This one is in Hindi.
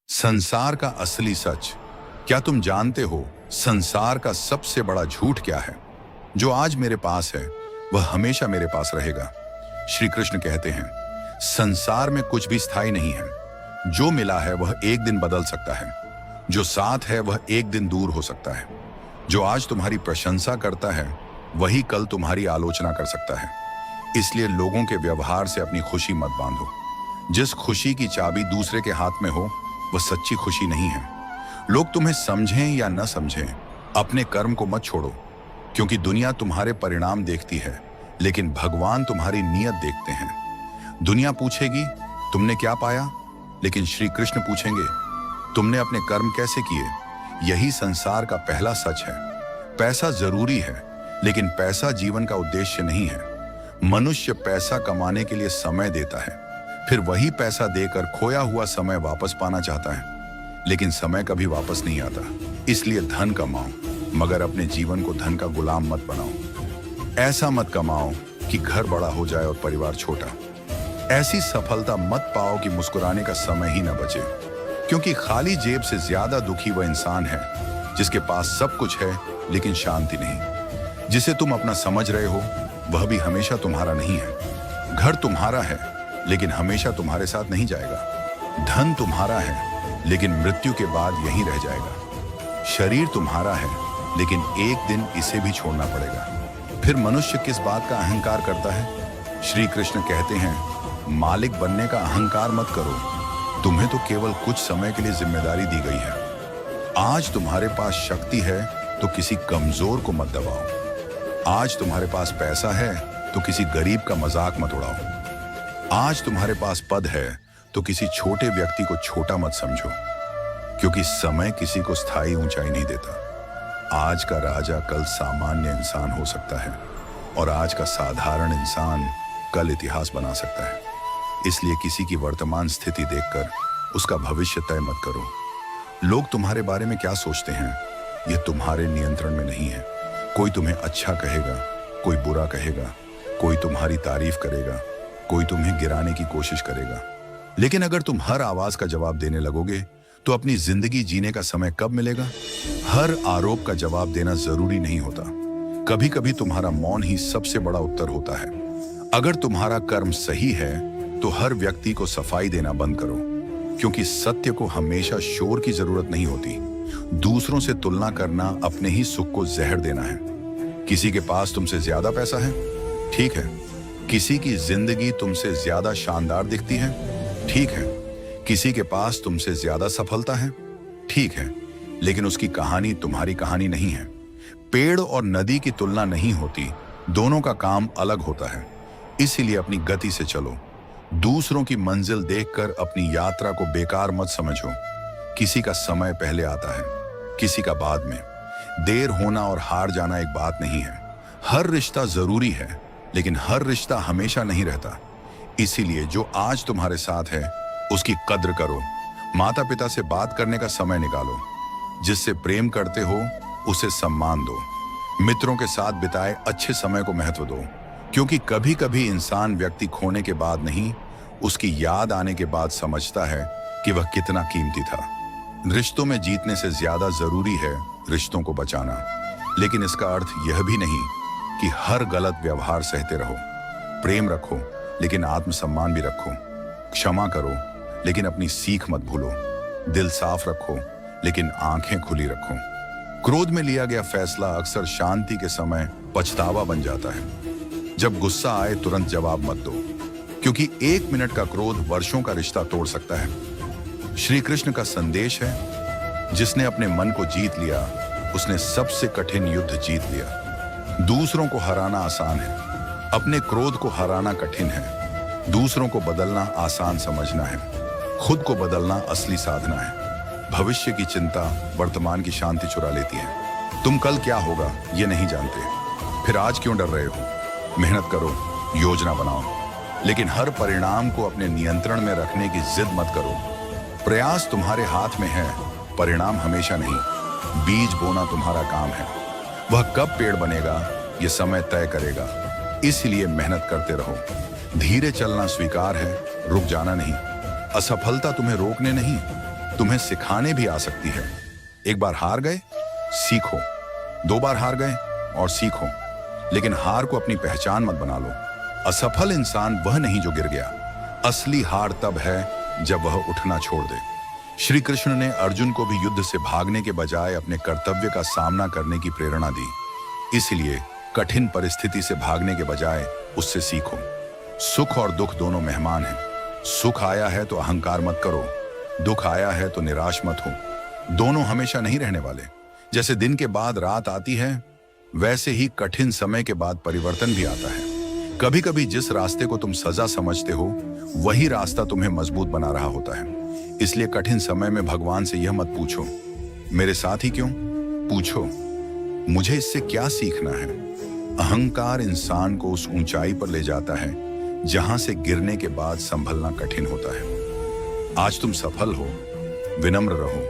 संसार का असली सच। क्या तुम जानते हो संसार का सबसे बड़ा झूठ क्या है? जो आज मेरे पास है वह हमेशा मेरे पास रहेगा। श्री कृष्ण कहते हैं संसार में कुछ भी स्थायी नहीं है। जो मिला है वह एक दिन बदल सकता है, जो साथ है वह एक दिन दूर हो सकता है। जो आज तुम्हारी प्रशंसा करता है वही कल तुम्हारी आलोचना कर सकता है। इसलिए लोगों के व्यवहार से अपनी खुशी मत बांधो। जिस खुशी की चाबी दूसरे के हाथ में हो वह सच्ची खुशी नहीं है। लोग तुम्हें समझें या न समझें, अपने कर्म को मत छोड़ो, क्योंकि दुनिया तुम्हारे परिणाम देखती है लेकिन भगवान तुम्हारी नीयत देखते हैं। दुनिया पूछेगी तुमने क्या पाया, लेकिन श्री कृष्ण पूछेंगे तुमने अपने कर्म कैसे किए। यही संसार का पहला सच है। पैसा जरूरी है, लेकिन पैसा जीवन का उद्देश्य नहीं है। मनुष्य पैसा कमाने के लिए समय देता है, फिर वही पैसा देकर खोया हुआ समय वापस पाना चाहता है, लेकिन समय कभी वापस नहीं आता। इसलिए धन कमाओ, मगर अपने जीवन को धन का गुलाम मत बनाओ। ऐसा मत कमाओ कि घर बड़ा हो जाए और परिवार छोटा। ऐसी सफलता मत पाओ कि मुस्कुराने का समय ही न बचे, क्योंकि खाली जेब से ज्यादा दुखी वह इंसान है जिसके पास सब कुछ है लेकिन शांति नहीं। जिसे तुम अपना समझ रहे हो वह भी हमेशा तुम्हारा नहीं है। घर तुम्हारा है लेकिन हमेशा तुम्हारे साथ नहीं जाएगा। धन तुम्हारा है लेकिन मृत्यु के बाद यहीं रह जाएगा। शरीर तुम्हारा है लेकिन एक दिन इसे भी छोड़ना पड़ेगा। फिर मनुष्य किस बात का अहंकार करता है? श्री कृष्ण कहते हैं मालिक बनने का अहंकार मत करो। तुम्हें तो केवल कुछ समय के लिए जिम्मेदारी दी गई है। आज तुम्हारे पास शक्ति है तो किसी कमजोर को मत दबाओ। आज तुम्हारे पास पैसा है तो किसी गरीब का मजाक मत उड़ाओ। आज तुम्हारे पास पद है तो किसी छोटे व्यक्ति को छोटा मत समझो, क्योंकि समय किसी को स्थायी ऊंचाई नहीं देता। आज का राजा कल सामान्य इंसान हो सकता है, और आज का साधारण इंसान कल इतिहास बना सकता है। इसलिए किसी की वर्तमान स्थिति देखकर उसका भविष्य तय मत करो। लोग तुम्हारे बारे में क्या सोचते हैं यह तुम्हारे नियंत्रण में नहीं है। कोई तुम्हें अच्छा कहेगा, कोई बुरा कहेगा, कोई तुम्हारी तारीफ करेगा, कोई तुम्हें गिराने की कोशिश करेगा। लेकिन अगर तुम हर आवाज का जवाब देने लगोगे तो अपनी जिंदगी जीने का समय कब मिलेगा? हर आरोप का जवाब देना जरूरी नहीं होता। कभी कभी तुम्हारा मौन ही सबसे बड़ा उत्तर होता है। अगर तुम्हारा कर्म सही है तो हर व्यक्ति को सफाई देना बंद करो, क्योंकि सत्य को हमेशा शोर की जरूरत नहीं होती। दूसरों से तुलना करना अपने ही सुख को जहर देना है। किसी के पास तुमसे ज्यादा पैसा है, ठीक है। किसी की जिंदगी तुमसे ज्यादा शानदार दिखती है, ठीक है। किसी के पास तुमसे ज्यादा सफलता है, ठीक है, लेकिन उसकी कहानी तुम्हारी कहानी नहीं है। पेड़ और नदी की तुलना नहीं होती, दोनों का काम अलग होता है। इसीलिए अपनी गति से चलो। दूसरों की मंजिल देखकर अपनी यात्रा को बेकार मत समझो। किसी का समय पहले आता है, किसी का बाद में। देर होना और हार जाना एक बात नहीं है। हर रिश्ता जरूरी है, लेकिन हर रिश्ता हमेशा नहीं रहता। इसीलिए जो आज तुम्हारे साथ है उसकी कद्र करो। माता पिता से बात करने का समय निकालो। जिससे प्रेम करते हो उसे सम्मान दो। मित्रों के साथ बिताए अच्छे समय को महत्व दो, क्योंकि कभी कभी इंसान व्यक्ति खोने के बाद नहीं, उसकी याद आने के बाद समझता है कि वह कितना कीमती था। रिश्तों में जीतने से ज्यादा जरूरी है रिश्तों को बचाना। लेकिन इसका अर्थ यह भी नहीं कि हर गलत व्यवहार सहते रहो। प्रेम रखो लेकिन आत्मसम्मान भी रखो। क्षमा करो लेकिन अपनी सीख मत भूलो। दिल साफ रखो लेकिन आंखें खुली रखो। क्रोध में लिया गया फैसला अक्सर शांति के समय पछतावा बन जाता है। जब गुस्सा आए तुरंत जवाब मत दो, क्योंकि एक मिनट का क्रोध वर्षों का रिश्ता तोड़ सकता है। श्री कृष्ण का संदेश है जिसने अपने मन को जीत लिया उसने सबसे कठिन युद्ध जीत लिया। दूसरों को हराना आसान है, अपने क्रोध को हराना कठिन है। दूसरों को बदलना आसान समझना है, खुद को बदलना असली साधना है। भविष्य की चिंता वर्तमान की शांति चुरा लेती है। तुम कल क्या होगा ये नहीं जानते, फिर आज क्यों डर रहे हो? मेहनत करो, योजना बनाओ, लेकिन हर परिणाम को अपने नियंत्रण में रखने की जिद मत करो। प्रयास तुम्हारे हाथ में है, परिणाम हमेशा नहीं। बीज बोना तुम्हारा काम है, वह कब पेड़ बनेगा यह समय तय करेगा। इसलिए मेहनत करते रहो। धीरे चलना स्वीकार है, रुक जाना नहीं। असफलता तुम्हें रोकने नहीं, तुम्हें सिखाने भी आ सकती है। एक बार हार गए, सीखो। 2 बार हार गए और सीखो, लेकिन हार को अपनी पहचान मत बना लो। असफल इंसान वह नहीं जो गिर गया, असली हार तब है जब वह उठना छोड़ दे। श्री कृष्ण ने अर्जुन को भी युद्ध से भागने के बजाय अपने कर्तव्य का सामना करने की प्रेरणा दी। इसलिए कठिन परिस्थिति से भागने के बजाय उससे सीखो। सुख और दुख दोनों मेहमान हैं। सुख आया है तो अहंकार मत करो, दुख आया है तो निराश मत हो। दोनों हमेशा नहीं रहने वाले। जैसे दिन के बाद रात आती है, वैसे ही कठिन समय के बाद परिवर्तन भी आता है। कभी कभी जिस रास्ते को तुम सजा समझते हो, वही रास्ता तुम्हें मजबूत बना रहा होता है। इसलिए कठिन समय में भगवान से यह मत पूछो, मेरे साथ ही क्यों? पूछो, मुझे इससे क्या सीखना है? अहंकार इंसान को उस ऊंचाई पर ले जाता है जहां से गिरने के बाद संभलना कठिन होता है। आज तुम सफल हो, विनम्र रहो,